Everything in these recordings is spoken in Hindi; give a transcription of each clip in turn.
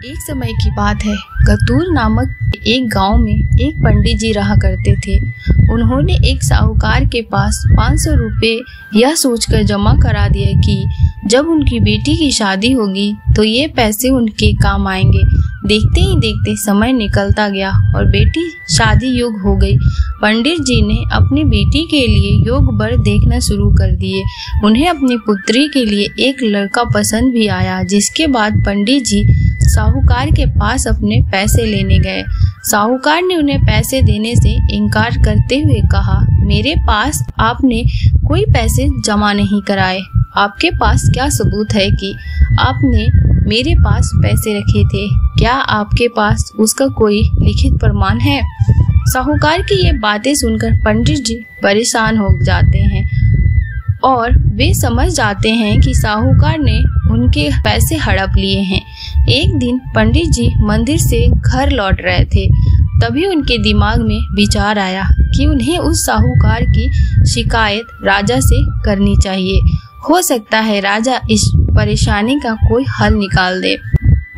एक समय की बात है, गतूर नामक एक गांव में एक पंडित जी रहा करते थे। उन्होंने एक साहूकार के पास 500 रुपए यह सोचकर जमा करा दिए कि जब उनकी बेटी की शादी होगी तो ये पैसे उनके काम आएंगे। देखते ही देखते समय निकलता गया और बेटी शादी योग हो गई। पंडित जी ने अपनी बेटी के लिए योग वर देखना शुरू कर दिए। उन्हें अपनी पुत्री के लिए एक लड़का पसंद भी आया, जिसके बाद पंडित जी साहूकार के पास अपने पैसे लेने गए। साहूकार ने उन्हें पैसे देने से इनकार करते हुए कहा, मेरे पास आपने कोई पैसे जमा नहीं कराए। आपके पास क्या सबूत है कि आपने मेरे पास पैसे रखे थे? क्या आपके पास उसका कोई लिखित प्रमाण है? साहूकार की ये बातें सुनकर पंडित जी परेशान हो जाते हैं और वे समझ जाते हैं कि साहूकार ने उनके पैसे हड़प लिए हैं। एक दिन पंडित जी मंदिर से घर लौट रहे थे, तभी उनके दिमाग में विचार आया कि उन्हें उस साहूकार की शिकायत राजा से करनी चाहिए। हो सकता है राजा इस परेशानी का कोई हल निकाल दे।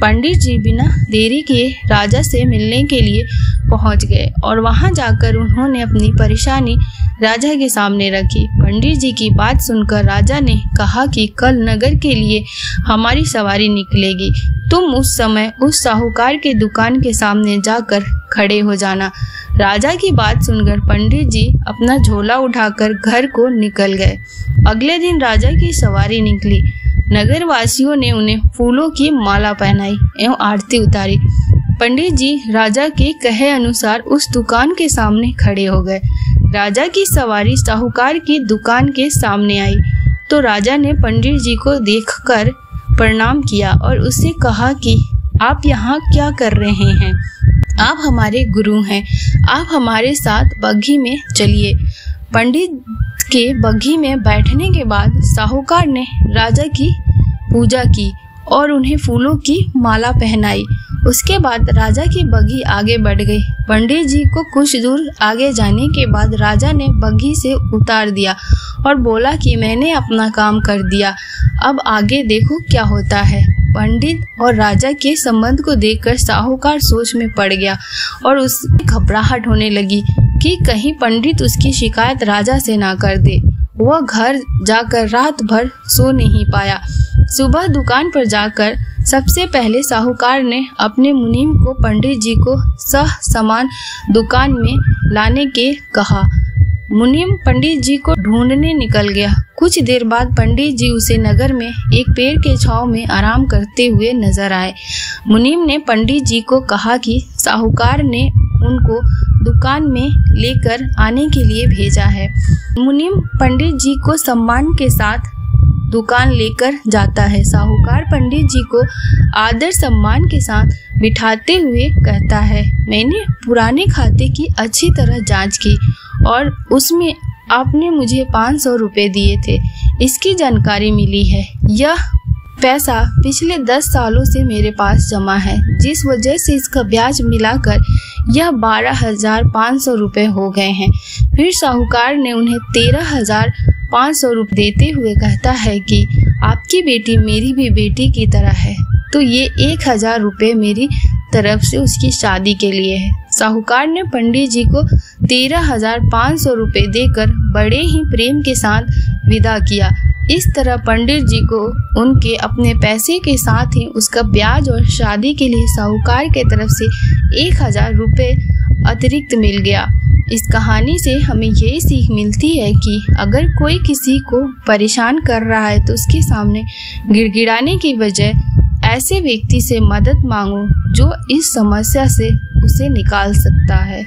पंडित जी बिना देरी किए राजा से मिलने के लिए पहुंच गए और वहां जाकर उन्होंने अपनी परेशानी राजा के सामने रखी। पंडित जी की बात सुनकर राजा ने कहा कि कल नगर के लिए हमारी सवारी निकलेगी। तुम उस समय उस साहूकार के दुकान के सामने जाकर खड़े हो जाना। राजा की बात सुनकर पंडित जी अपना झोला उठाकर घर को निकल गए। अगले दिन राजा की सवारी निकली। नगर वासियों ने उन्हें फूलों की माला पहनाई एवं आरती उतारी। पंडित जी राजा के कहे अनुसार उस दुकान के सामने खड़े हो गए। राजा की सवारी साहूकार की दुकान के सामने आई तो राजा ने पंडित जी को देखकर प्रणाम किया और उससे कहा कि आप यहाँ क्या कर रहे हैं? आप हमारे गुरु हैं, आप हमारे साथ बग्घी में चलिए। पंडित के बग्घी में बैठने के बाद साहूकार ने राजा की पूजा की और उन्हें फूलों की माला पहनाई। उसके बाद राजा की बग्घी आगे बढ़ गई। पंडित जी को कुछ दूर आगे जाने के बाद राजा ने बग्घी से उतार दिया और बोला कि मैंने अपना काम कर दिया, अब आगे देखो क्या होता है। पंडित और राजा के संबंध को देखकर साहूकार सोच में पड़ गया और उसकी घबराहट होने लगी कि कहीं पंडित उसकी शिकायत राजा से ना कर दे। वह घर जाकर रात भर सो नहीं पाया। सुबह दुकान पर जाकर सबसे पहले साहूकार ने अपने मुनीम को पंडित जी को सामान दुकान में लाने के कहा। मुनीम पंडित जी को ढूंढने निकल गया। कुछ देर बाद पंडित जी उसे नगर में एक पेड़ के छांव में आराम करते हुए नजर आए। मुनीम ने पंडित जी को कहा कि साहूकार ने उनको दुकान में लेकर आने के लिए भेजा है। मुनीम पंडित जी को सम्मान के साथ दुकान लेकर जाता है। साहूकार पंडित जी को आदर सम्मान के साथ बिठाते हुए कहता है, मैंने पुराने खाते की अच्छी तरह जांच की और उसमें आपने मुझे 500 रुपए दिए थे। इसकी जानकारी मिली है। यह पैसा पिछले 10 सालों से मेरे पास जमा है, जिस वजह से इसका ब्याज मिलाकर यह 12,500 रुपए हो गए हैं। फिर साहूकार ने उन्हें 13,500 रुपए देते हुए कहता है कि आपकी बेटी मेरी भी बेटी की तरह है, तो ये 1,000 रुपए मेरी तरफ से उसकी शादी के लिए है। साहूकार ने पंडित जी को 13,500 रुपए देकर बड़े ही प्रेम के साथ विदा किया। इस तरह पंडित जी को उनके अपने पैसे के साथ ही उसका ब्याज और शादी के लिए साहूकार के तरफ से 1,000 रुपए अतिरिक्त मिल गया। इस कहानी से हमें यही सीख मिलती है कि अगर कोई किसी को परेशान कर रहा है तो उसके सामने गिड़गिड़ाने की बजाय ऐसे व्यक्ति से मदद मांगो जो इस समस्या से उसे निकाल सकता है।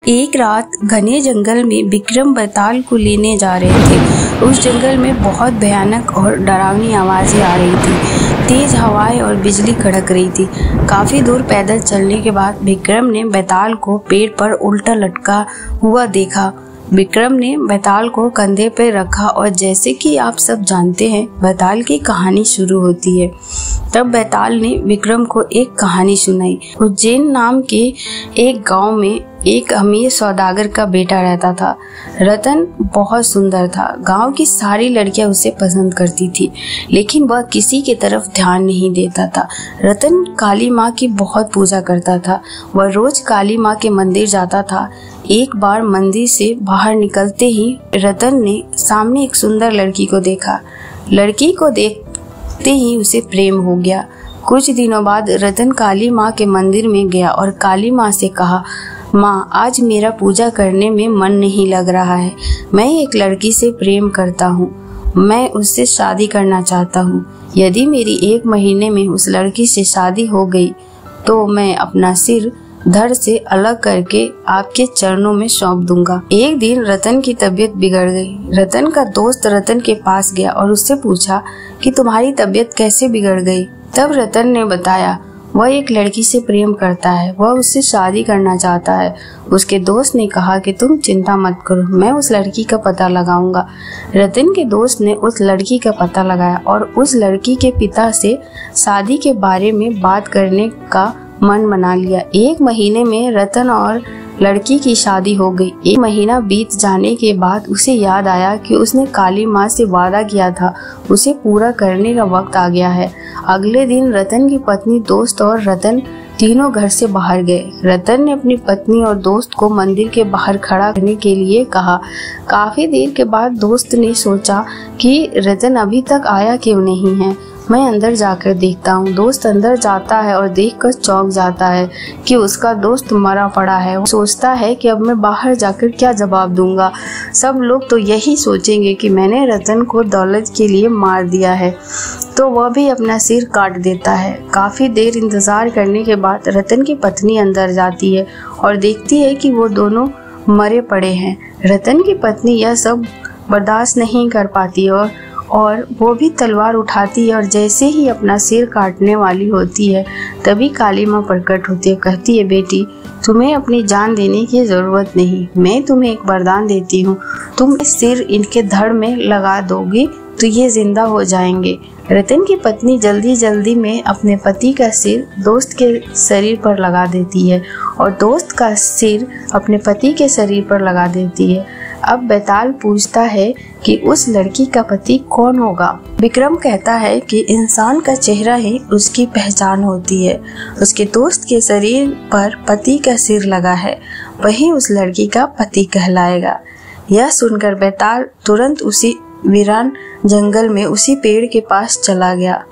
एक रात घने जंगल में विक्रम बैताल को लेने जा रहे थे। उस जंगल में बहुत भयानक और डरावनी आवाज़ें आ रही थी। तेज हवाएं और बिजली कड़क रही थी। काफ़ी दूर पैदल चलने के बाद विक्रम ने बैताल को पेड़ पर उल्टा लटका हुआ देखा। विक्रम ने बैताल को कंधे पर रखा और जैसे कि आप सब जानते हैं बैताल की कहानी शुरू होती है। तब बैताल ने विक्रम को एक कहानी सुनाई। उज्जैन नाम के एक गांव में एक अमीर सौदागर का बेटा रहता था। रतन बहुत सुंदर था। गांव की सारी लड़कियां उसे पसंद करती थी, लेकिन वह किसी की तरफ ध्यान नहीं देता था। रतन काली माँ की बहुत पूजा करता था। वह रोज काली माँ के मंदिर जाता था। एक बार मंदिर से बाहर निकलते ही रतन ने सामने एक सुंदर लड़की को देखा। लड़की को देखते ही उसे प्रेम हो गया। कुछ दिनों बाद रतन काली माँ के मंदिर में गया और काली माँ से कहा, माँ, आज मेरा पूजा करने में मन नहीं लग रहा है। मैं एक लड़की से प्रेम करता हूँ। मैं उससे शादी करना चाहता हूँ। यदि मेरी 1 महीने में उस लड़की से शादी हो गई तो मैं अपना सिर धड़ से अलग करके आपके चरणों में सौंप दूंगा। एक दिन रतन की तबीयत बिगड़ गई। रतन का दोस्त रतन के पास गया और उससे पूछा कि तुम्हारी तबीयत कैसे बिगड़ गई। तब रतन ने बताया, वह एक लड़की से प्रेम करता है, वह उससे शादी करना चाहता है। उसके दोस्त ने कहा कि तुम चिंता मत करो, मैं उस लड़की का पता लगाऊंगा। रतन के दोस्त ने उस लड़की का पता लगाया और उस लड़की के पिता से शादी के बारे में बात करने का मन बना लिया। 1 महीने में रतन और लड़की की शादी हो गई। 1 महीना बीत जाने के बाद उसे याद आया कि उसने काली माँ से वादा किया था, उसे पूरा करने का वक्त आ गया है। अगले दिन रतन की पत्नी, दोस्त और रतन तीनों घर से बाहर गए। रतन ने अपनी पत्नी और दोस्त को मंदिर के बाहर खड़ा करने के लिए कहा। काफी देर के बाद दोस्त ने सोचा कि रतन अभी तक आया क्यों नहीं है, मैं अंदर जाकर देखता हूँ। दोस्त अंदर जाता है और देखकर चौंक जाता है कि उसका दोस्त मरा पड़ा है। वो सोचता है कि अब मैं बाहर जाकर क्या जवाब दूंगा। सब लोग तो यही सोचेंगे कि मैंने रतन को दौलत के लिए मार दिया है, तो वह भी अपना सिर काट देता है। काफी देर इंतजार करने के बाद रतन की पत्नी अंदर जाती है और देखती है कि वो दोनों मरे पड़े हैं। रतन की पत्नी यह सब बर्दाश्त नहीं कर पाती और वो भी तलवार उठाती है और जैसे ही अपना सिर काटने वाली होती है तभी काली माँ प्रकट होती है। कहती है, बेटी, तुम्हें अपनी जान देने की जरूरत नहीं, मैं तुम्हें एक वरदान देती हूँ। तुम सिर इनके धड़ में लगा दोगी तो ये जिंदा हो जाएंगे। रतन की पत्नी जल्दी जल्दी में अपने पति का सिर दोस्त के शरीर पर लगा देती है और दोस्त का सिर अपने पति के शरीर पर लगा देती है। अब बैताल पूछता है कि उस लड़की का पति कौन होगा। विक्रम कहता है कि इंसान का चेहरा ही उसकी पहचान होती है। उसके दोस्त के शरीर पर पति का सिर लगा है, वही उस लड़की का पति कहलाएगा। यह सुनकर बैताल तुरंत उसी वीरान जंगल में उसी पेड़ के पास चला गया।